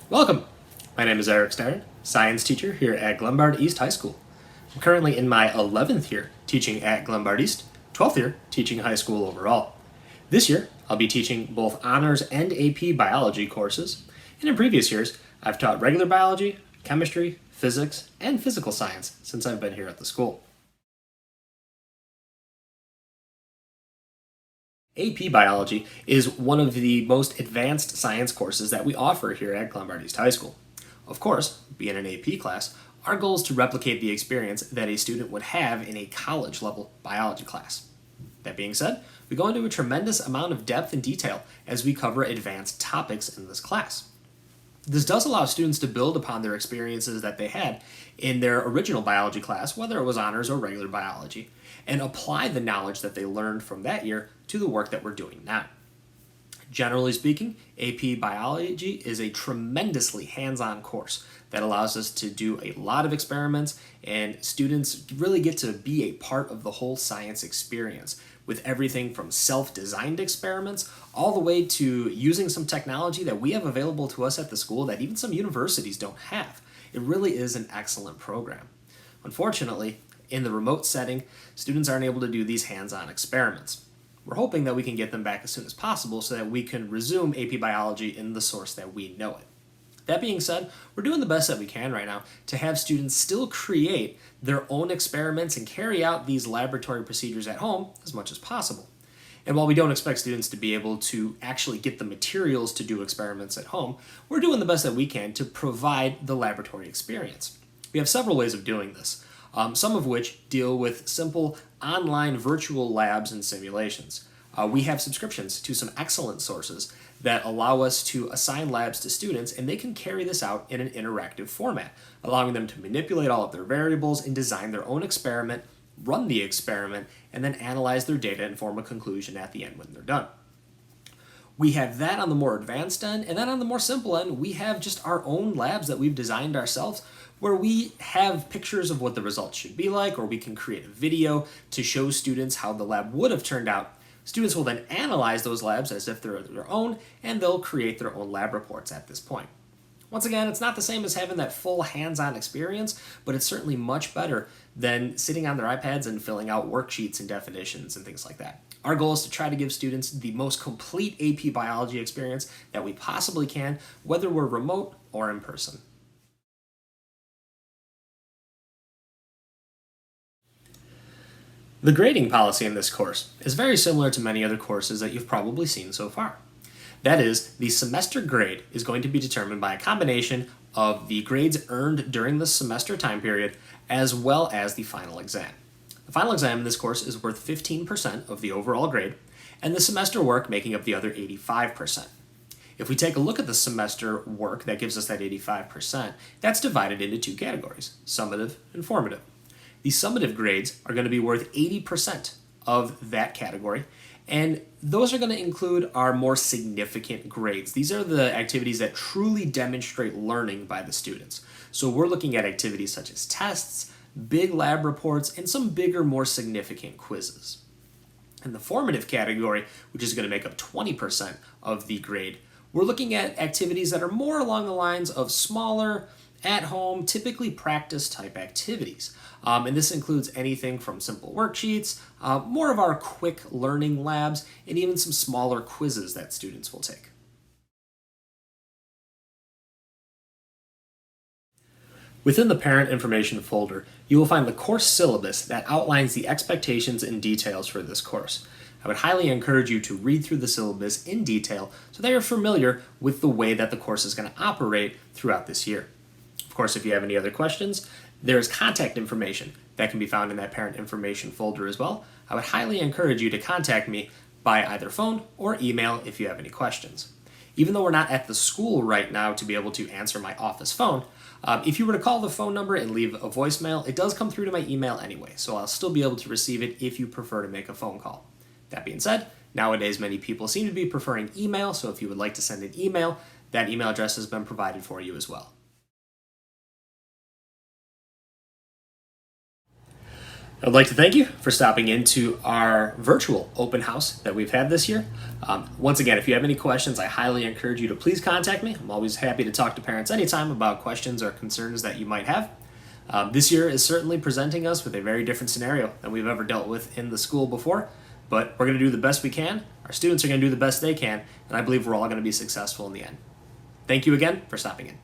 Welcome! My name is Eric Starrett, science teacher here at Glenbard East High School. I'm currently in my 11th year teaching at Glenbard East, 12th year teaching high school overall. This year, I'll be teaching both honors and AP biology courses, and in previous years, I've taught regular biology, chemistry, physics, and physical science since I've been here at the school. AP Biology is one of the most advanced science courses that we offer here at Glenbard East High School. Of course, being an AP class, our goal is to replicate the experience that a student would have in a college level biology class. That being said, we go into a tremendous amount of depth and detail as we cover advanced topics in this class. This does allow students to build upon their experiences that they had in their original biology class, whether it was honors or regular biology, and apply the knowledge that they learned from that year to the work that we're doing now. Generally speaking, AP Biology is a tremendously hands-on course that allows us to do a lot of experiments, and students really get to be a part of the whole science experience, with everything from self-designed experiments all the way to using some technology that we have available to us at the school that even some universities don't have. It really is an excellent program. Unfortunately, in the remote setting, students aren't able to do these hands-on experiments. We're hoping that we can get them back as soon as possible so that we can resume AP Biology in the source that we know it. That being said, we're doing the best that we can right now to have students still create their own experiments and carry out these laboratory procedures at home as much as possible. And while we don't expect students to be able to actually get the materials to do experiments at home, we're doing the best that we can to provide the laboratory experience. We have several ways of doing this, some of which deal with simple online virtual labs and simulations. We have subscriptions to some excellent sources that allow us to assign labs to students, and they can carry this out in an interactive format, allowing them to manipulate all of their variables and design their own experiment, run the experiment, and then analyze their data and form a conclusion at the end when they're done. We have that on the more advanced end, and then on the more simple end, we have just our own labs that we've designed ourselves, where we have pictures of what the results should be like, or we can create a video to show students how the lab would have turned out. Students will then analyze those labs as if they're their own, and they'll create their own lab reports at this point. Once again, it's not the same as having that full hands-on experience, but it's certainly much better than sitting on their iPads and filling out worksheets and definitions and things like that. Our goal is to try to give students the most complete AP Biology experience that we possibly can, whether we're remote or in person. The grading policy in this course is very similar to many other courses that you've probably seen so far. That is, the semester grade is going to be determined by a combination of the grades earned during the semester time period as well as the final exam. The final exam in this course is worth 15% of the overall grade, and the semester work making up the other 85%. If we take a look at the semester work that gives us that 85%, that's divided into two categories, summative and formative. The summative grades are going to be worth 80% of that category, and those are going to include our more significant grades. These are the activities that truly demonstrate learning by the students. So we're looking at activities such as tests, big lab reports, and some bigger, more significant quizzes. In the formative category, which is going to make up 20% of the grade, we're looking at activities that are more along the lines of smaller, at-home, typically practice-type activities. And this includes anything from simple worksheets, more of our quick learning labs, and even some smaller quizzes that students will take. Within the Parent Information folder, you will find the course syllabus that outlines the expectations and details for this course. I would highly encourage you to read through the syllabus in detail so that you're familiar with the way that the course is going to operate throughout this year. Of course, if you have any other questions, there's contact information that can be found in that Parent Information folder as well. I would highly encourage you to contact me by either phone or email if you have any questions. Even though we're not at the school right now to be able to answer my office phone, if you were to call the phone number and leave a voicemail, it does come through to my email anyway, so I'll still be able to receive it if you prefer to make a phone call. That being said, nowadays many people seem to be preferring email, so if you would like to send an email, that email address has been provided for you as well. I'd like to thank you for stopping into our virtual open house that we've had this year. Once again, if you have any questions, I highly encourage you to please contact me. I'm always happy to talk to parents anytime about questions or concerns that you might have. This year is certainly presenting us with a very different scenario than we've ever dealt with in the school before, but we're going to do the best we can. Our students are going to do the best they can, and I believe we're all going to be successful in the end. Thank you again for stopping in.